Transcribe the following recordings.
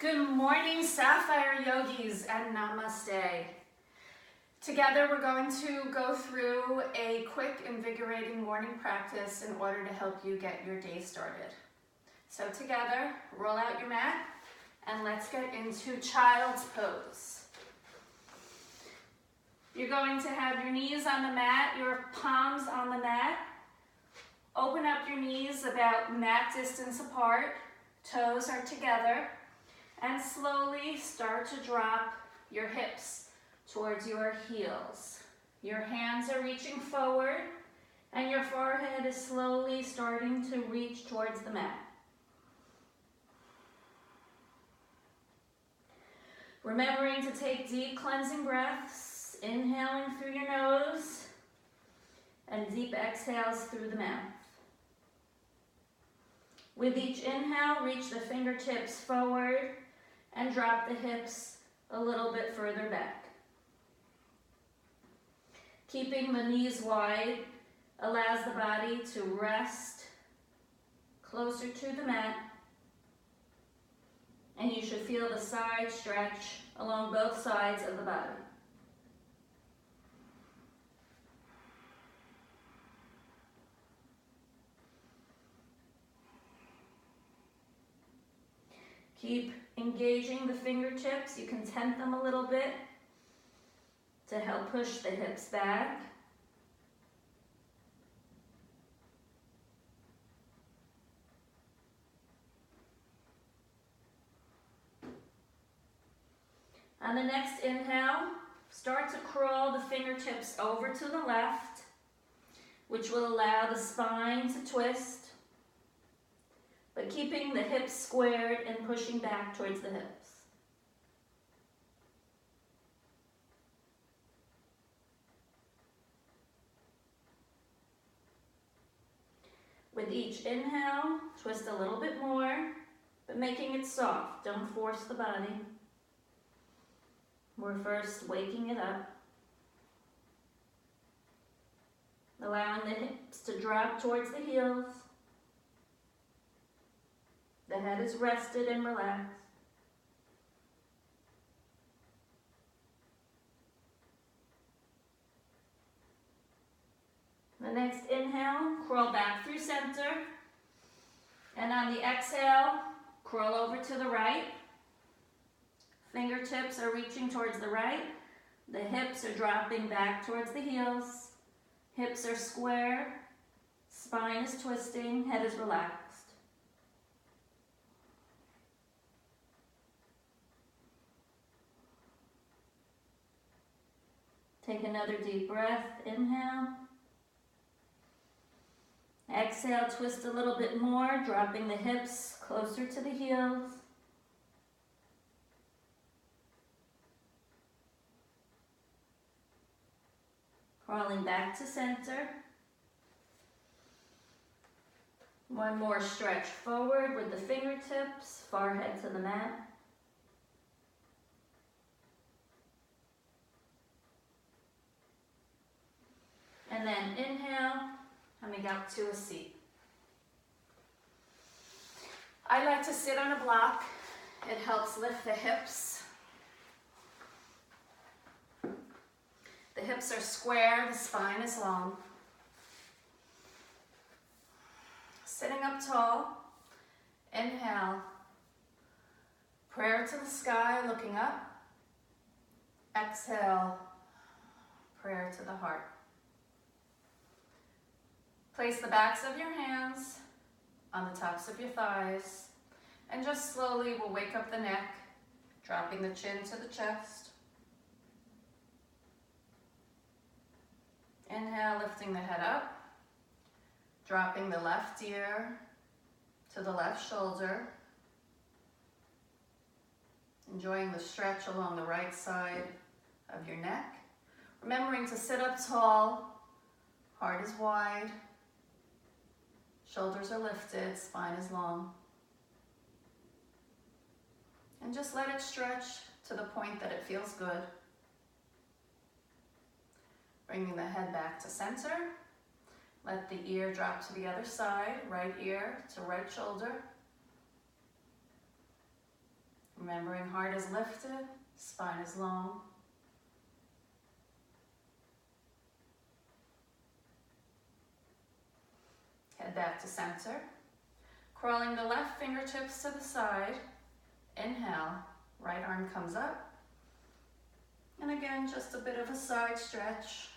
Good morning, Sapphire yogis, and namaste. Together we're going to go through a quick invigorating morning practice in order to help you get your day started. So together, roll out your mat and let's get into child's pose. You're going to have your knees on the mat, your palms on the mat. Open up your knees about mat distance apart, toes are together, and slowly start to drop your hips towards your heels. Your hands are reaching forward and your forehead is slowly starting to reach towards the mat. Remembering to take deep cleansing breaths, inhaling through your nose and deep exhales through the mouth. With each inhale, reach the fingertips forward and drop the hips a little bit further back. Keeping the knees wide allows the body to rest closer to the mat, and you should feel the side stretch along both sides of the body. Keep engaging the fingertips. You can tent them a little bit to help push the hips back. On the next inhale, start to crawl the fingertips over to the left, which will allow the spine to twist, but keeping the hips squared and pushing back towards the hips. With each inhale, twist a little bit more, but making it soft. Don't force the body. We're first waking it up. Allowing the hips to drop towards the heels. The head is rested and relaxed. The next inhale, crawl back through center. And on the exhale, crawl over to the right. Fingertips are reaching towards the right. The hips are dropping back towards the heels. Hips are square. Spine is twisting. Head is relaxed. Take another deep breath. Inhale. Exhale, twist a little bit more, dropping the hips closer to the heels. Crawling back to center. One more stretch forward with the fingertips, forehead to the mat. And then inhale, coming up to a seat. I like to sit on a block. It helps lift the hips. The hips are square, the spine is long. Sitting up tall, inhale. Prayer to the sky, looking up. Exhale, prayer to the heart. Place the backs of your hands on the tops of your thighs, and just slowly we'll wake up the neck, dropping the chin to the chest. Inhale, lifting the head up, dropping the left ear to the left shoulder, enjoying the stretch along the right side of your neck. Remembering to sit up tall, heart is wide, shoulders are lifted, spine is long. And just let it stretch to the point that it feels good. Bringing the head back to center. Let the ear drop to the other side, right ear to right shoulder. Remembering heart is lifted, spine is long. Head back to center. Crawling the left fingertips to the side. Inhale, right arm comes up. And again, just a bit of a side stretch.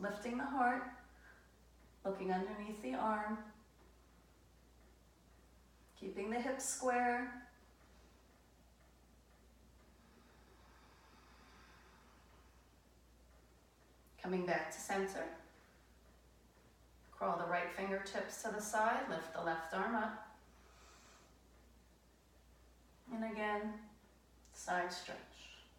Lifting the heart, looking underneath the arm. Keeping the hips square. Coming back to center. Crawl the right fingertips to the side, lift the left arm up. And again, side stretch,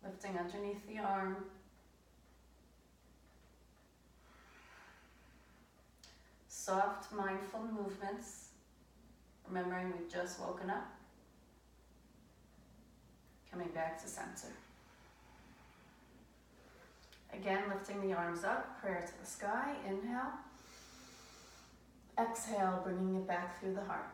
lifting underneath the arm. Soft, mindful movements, remembering we've just woken up. Coming back to center. Again, lifting the arms up, prayer to the sky, inhale. Exhale, bringing it back through the heart.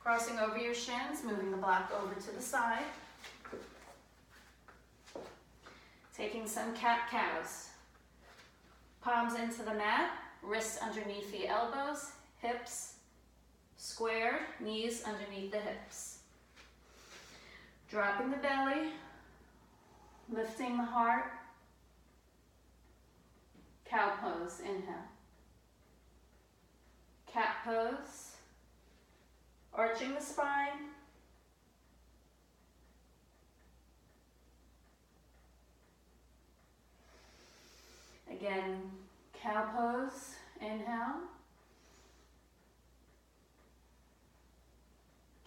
Crossing over your shins, moving the block over to the side. Taking some cat-cows. Palms into the mat, wrists underneath the elbows, hips squared, knees underneath the hips. Dropping the belly, lifting the heart. Cow pose, inhale. Cat pose, arching the spine. Again, cow pose, inhale.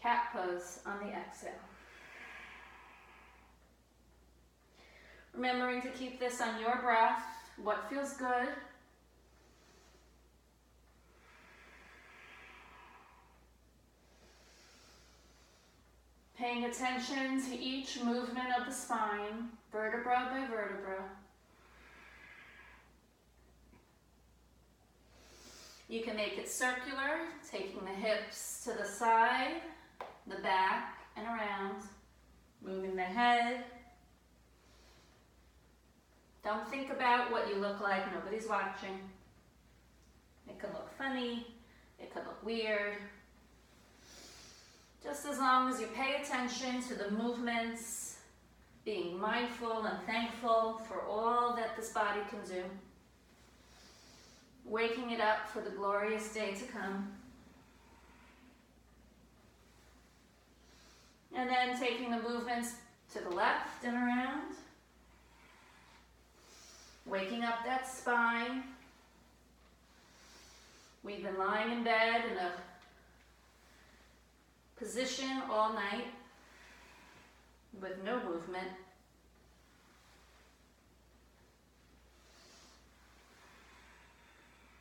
Cat pose on the exhale. Remembering to keep this on your breath, what feels good. Paying attention to each movement of the spine, vertebra by vertebra. You can make it circular, taking the hips to the side, the back, and around. Moving the head. Don't think about what you look like, nobody's watching. It could look funny, it could look weird. Just as long as you pay attention to the movements, being mindful and thankful for all that this body can do. Waking it up for the glorious day to come. And then taking the movements to the left and around. Waking up that spine. We've been lying in bed in a position all night with no movement.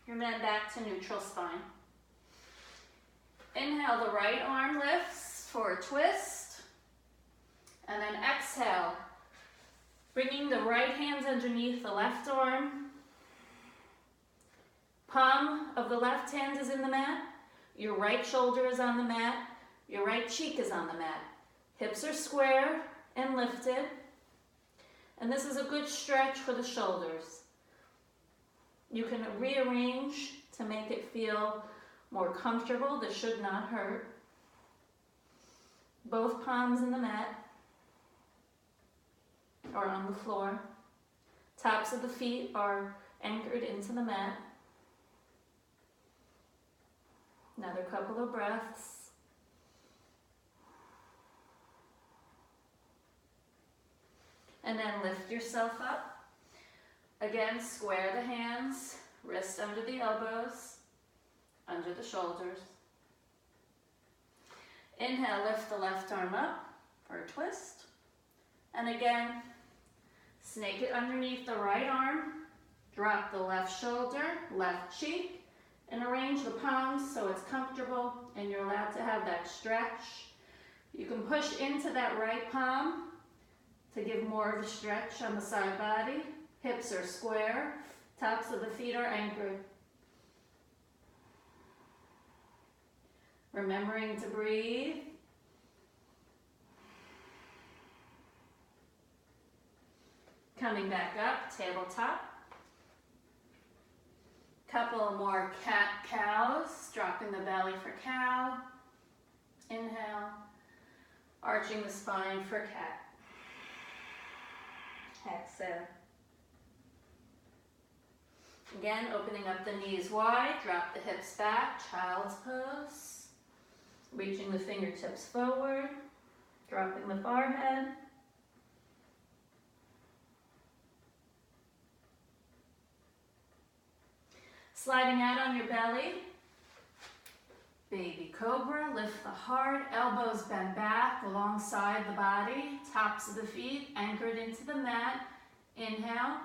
And then back to neutral spine. Inhale, the right arm lifts for a twist. And then exhale, bringing the right hand underneath the left arm. Palm of the left hand is in the mat. Your right shoulder is on the mat. Your right cheek is on the mat. Hips are square and lifted. And this is a good stretch for the shoulders. You can rearrange to make it feel more comfortable. This should not hurt. Both palms in the mat or on the floor. Tops of the feet are anchored into the mat. Another couple of breaths. And then lift yourself up. Again, square the hands, wrists under the elbows, under the shoulders. Inhale, lift the left arm up for a twist. And again, snake it underneath the right arm, drop the left shoulder, left cheek, and arrange the palms so it's comfortable and you're allowed to have that stretch. You can push into that right palm to give more of a stretch on the side body. Hips are square, tops of the feet are anchored. Remembering to breathe Coming back up, tabletop. Couple more cat-cows, dropping the belly for cow. Inhale, arching the spine for cat. Exhale. Again, opening up the knees wide, drop the hips back, child's pose. Reaching the fingertips forward, dropping the forehead. Sliding out on your belly. Baby cobra, lift the heart, elbows bend back alongside the body, tops of the feet anchored into the mat. Inhale.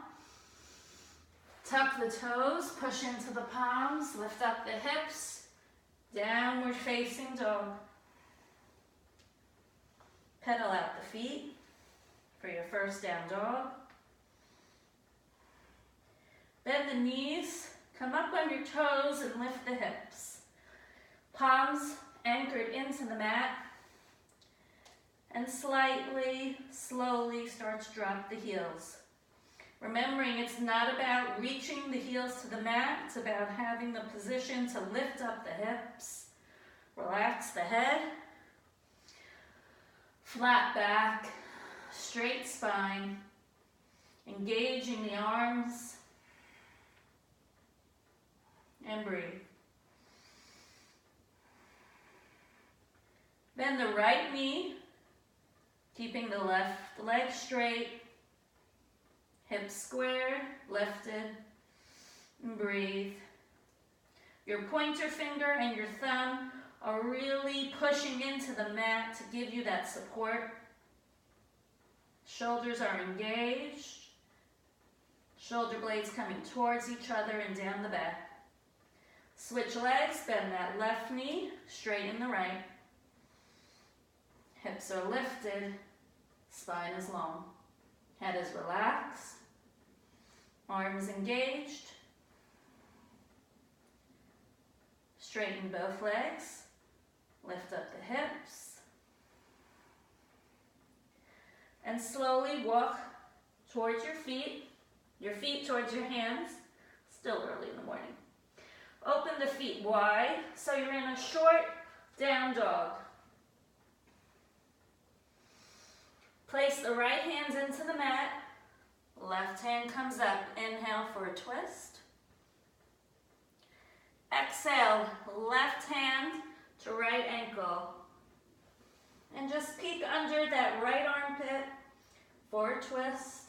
Tuck the toes, push into the palms, lift up the hips, downward facing dog. Pedal out the feet for your first down dog. Bend the knees, come up on your toes and lift the hips. Palms anchored into the mat, and slightly, slowly start to drop the heels. Remembering it's not about reaching the heels to the mat, it's about having the position to lift up the hips, relax the head, flat back, straight spine, engaging the arms, and breathe. Bend the right knee, keeping the left leg straight, hips squared, lifted, and breathe. Your pointer finger and your thumb are really pushing into the mat to give you that support. Shoulders are engaged, shoulder blades coming towards each other and down the back. Switch legs, bend that left knee, straighten the right. Hips are lifted, spine is long. Head is relaxed, arms engaged. Straighten both legs, lift up the hips. And slowly walk towards your feet towards your hands. Still early in the morning. Open the feet wide so you're in a short down dog. Place the right hands into the mat. Left hand comes up. Inhale for a twist. Exhale, left hand to right ankle. And just peek under that right armpit for a twist.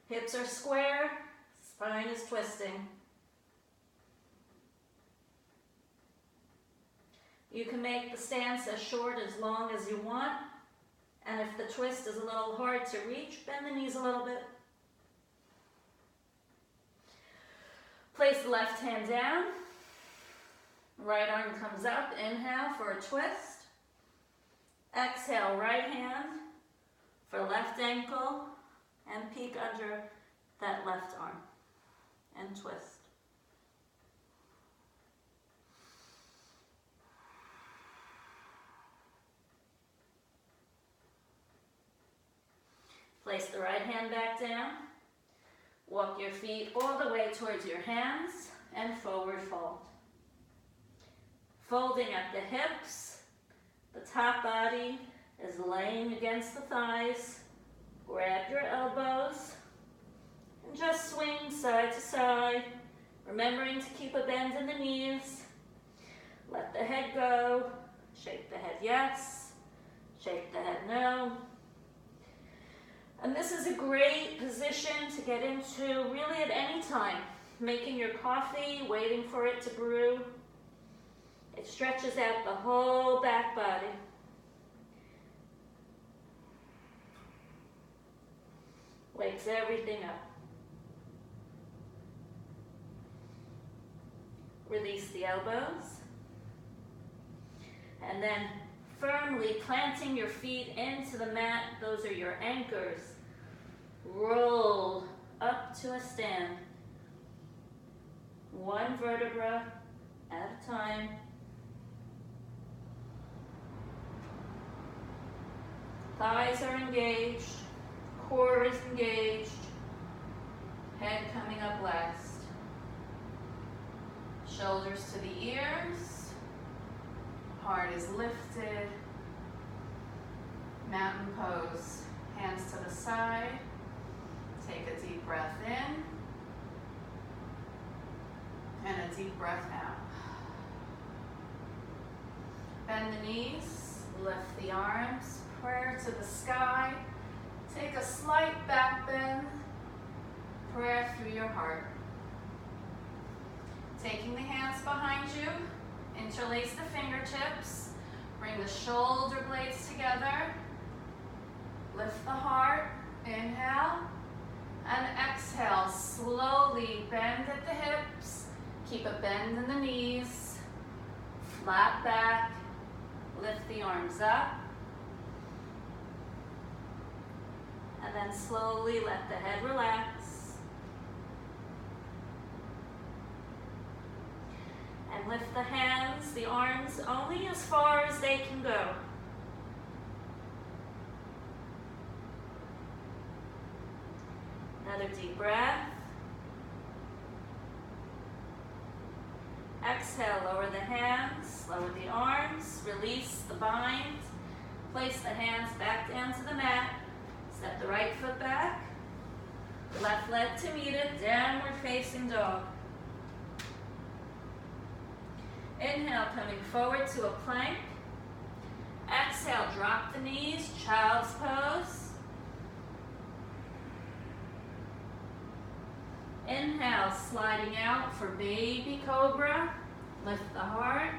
Hips are square, spine is twisting. You can make the stance as short as long as you want, and if the twist is a little hard to reach, bend the knees a little bit. Place the left hand down, right arm comes up, inhale for a twist. Exhale, right hand for left ankle, and peek under that left arm, and twist. Place the right hand back down. Walk your feet all the way towards your hands and forward fold. Folding at the hips, the top body is laying against the thighs. Grab your elbows and just swing side to side, remembering to keep a bend in the knees. Let the head go. Shake the head yes, shake the head no. And this is a great position to get into really at any time. Making your coffee, waiting for it to brew. It stretches out the whole back body. Wakes everything up. Release the elbows. And then firmly planting your feet into the mat. Those are your anchors. Roll up to a stand. One vertebra at a time. Thighs are engaged, core is engaged, head coming up last. Shoulders to the ears, heart is lifted. Mountain pose, hands to the side. Take a deep breath in and a deep breath out. Bend the knees, lift the arms, prayer to the sky. Take a slight back bend, prayer through your heart. Taking the hands behind you, interlace the fingertips, bring the shoulder blades together, lift the heart, inhale, and exhale. Slowly bend at the hips, keep a bend in the knees, flat back, lift the arms up, and then slowly let the head relax. And lift the hands, the arms, only as far as they can go. Another deep breath. Exhale, lower the hands, lower the arms, release the bind. Place the hands back down to the mat. Step the right foot back. Left leg to meet it, downward facing dog. Inhale, coming forward to a plank. Exhale, drop the knees, child's pose. Inhale, sliding out for baby cobra. Lift the heart.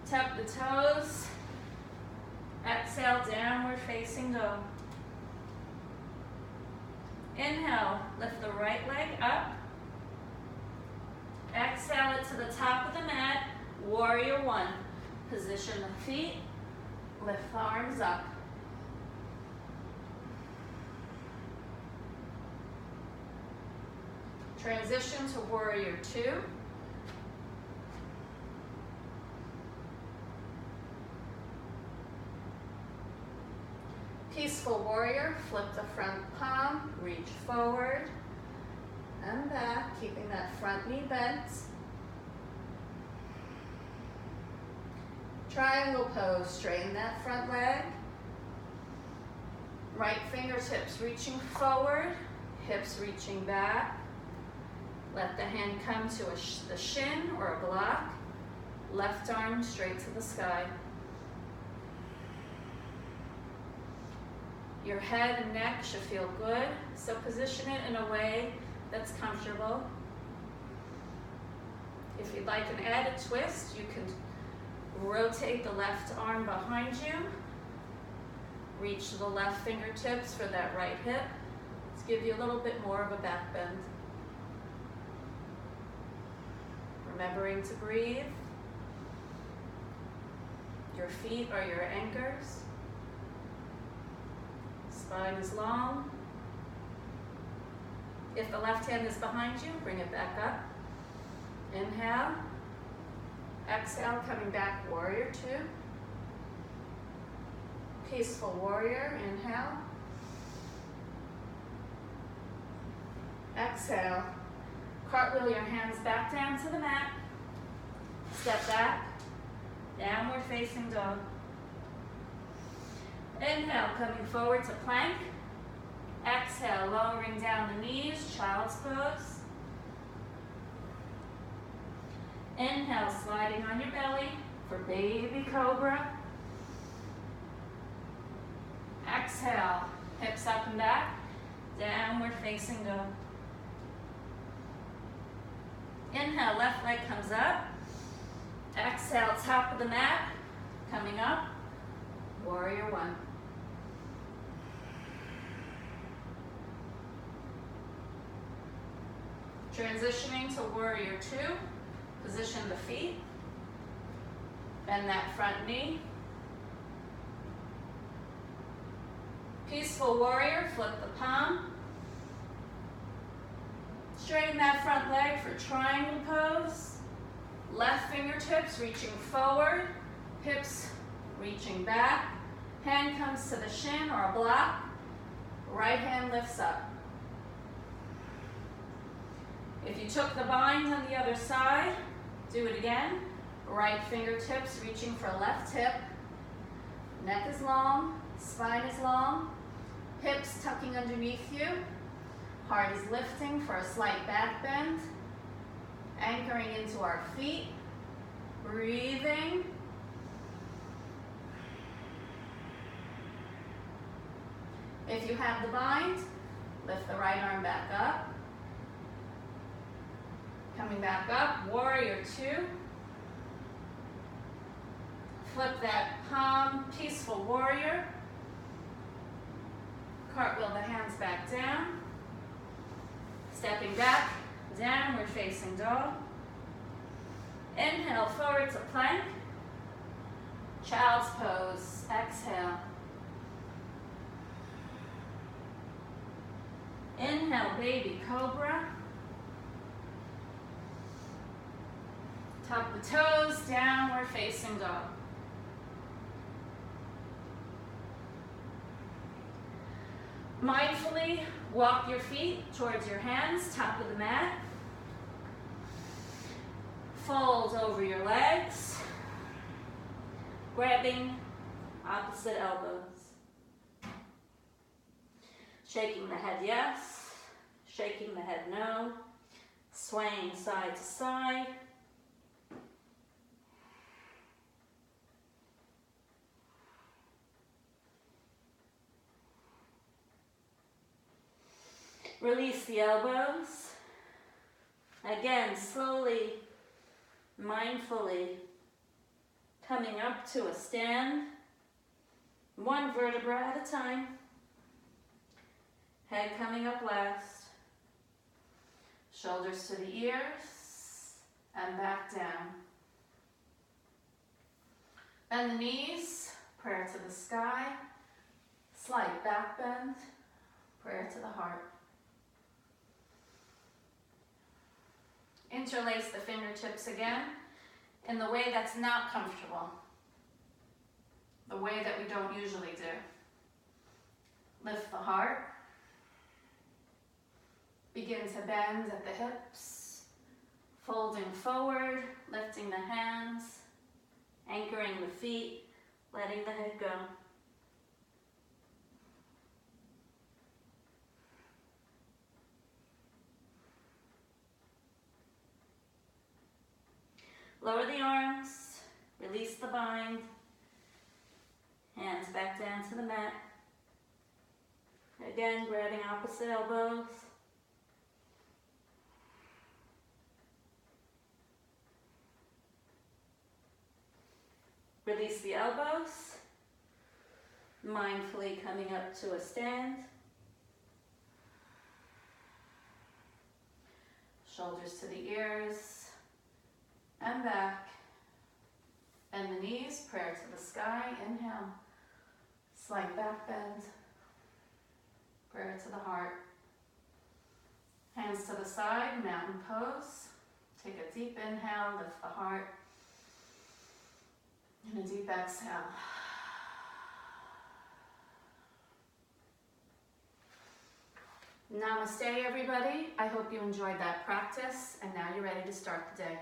Tuck the toes. Exhale, downward facing dog. Inhale, lift the right leg up. Exhale it to the top of the mat, warrior one. Position the feet, lift the arms up. Transition to warrior two. Peaceful warrior, flip the front palm, reach forward and back, keeping that front knee bent. Triangle pose, straighten that front leg. Right fingertips reaching forward, hips reaching back. Let the hand come to the shin or a block. Left arm straight to the sky. Your head and neck should feel good, so position it in a way that's comfortable. If you'd like an added twist, you can rotate the left arm behind you. Reach the left fingertips for that right hip. Let's give you a little bit more of a back bend. Remembering to breathe. Your feet are your anchors. Spine is long. If the left hand is behind you, bring it back up. Inhale. Exhale, coming back, warrior two. Peaceful warrior, inhale. Exhale. Cartwheel your hands back down to the mat. Step back. Downward facing dog. Inhale, coming forward to plank. Exhale, lowering down the knees, child's pose. Inhale, sliding on your belly for baby cobra. Exhale, hips up and back, downward facing dog. Inhale, left leg comes up. Exhale, top of the mat, coming up, warrior one. Transitioning to warrior two, position the feet, bend that front knee. Peaceful warrior, flip the palm. Straighten that front leg for triangle pose. Left fingertips reaching forward, hips Reaching back, hand comes to the shin or a block, right hand lifts up. If you took the bind on the other side, do it again. Right fingertips reaching for left hip. Neck is long, spine is long, hips tucking underneath you. Heart is lifting for a slight back bend. Anchoring into our feet. Breathing. If you have the bind, lift the right arm back up. Coming back up, warrior two. Flip that palm, peaceful warrior. Cartwheel the hands back down. Stepping back, downward facing dog. Inhale, forward to plank. Child's pose, exhale. Inhale, baby cobra. Tuck the toes, downward facing dog. Mindfully walk your feet towards your hands, top of the mat. Fold over your legs, grabbing opposite elbows. Shaking the head yes, shaking the head no, swaying side to side. Release the elbows. Again, slowly, mindfully coming up to a stand, one vertebra at a time. Head coming up last. Shoulders to the ears and back down. Bend the knees, prayer to the sky. Slight back bend, prayer to the heart. Interlace the fingertips again in the way that's not comfortable, the way that we don't usually do. Lift the heart. Begin to bend at the hips, folding forward, lifting the hands, anchoring the feet, letting the head go. Lower the arms, release the bind, hands back down to the mat. Again, grabbing opposite elbows. Release the elbows, mindfully coming up to a stand. Shoulders to the ears. And back. Bend the knees, prayer to the sky. Inhale. Slight back bend. Prayer to the heart. Hands to the side, mountain pose. Take a deep inhale, lift the heart. And a deep exhale. Namaste, everybody. I hope you enjoyed that practice, and now you're ready to start the day.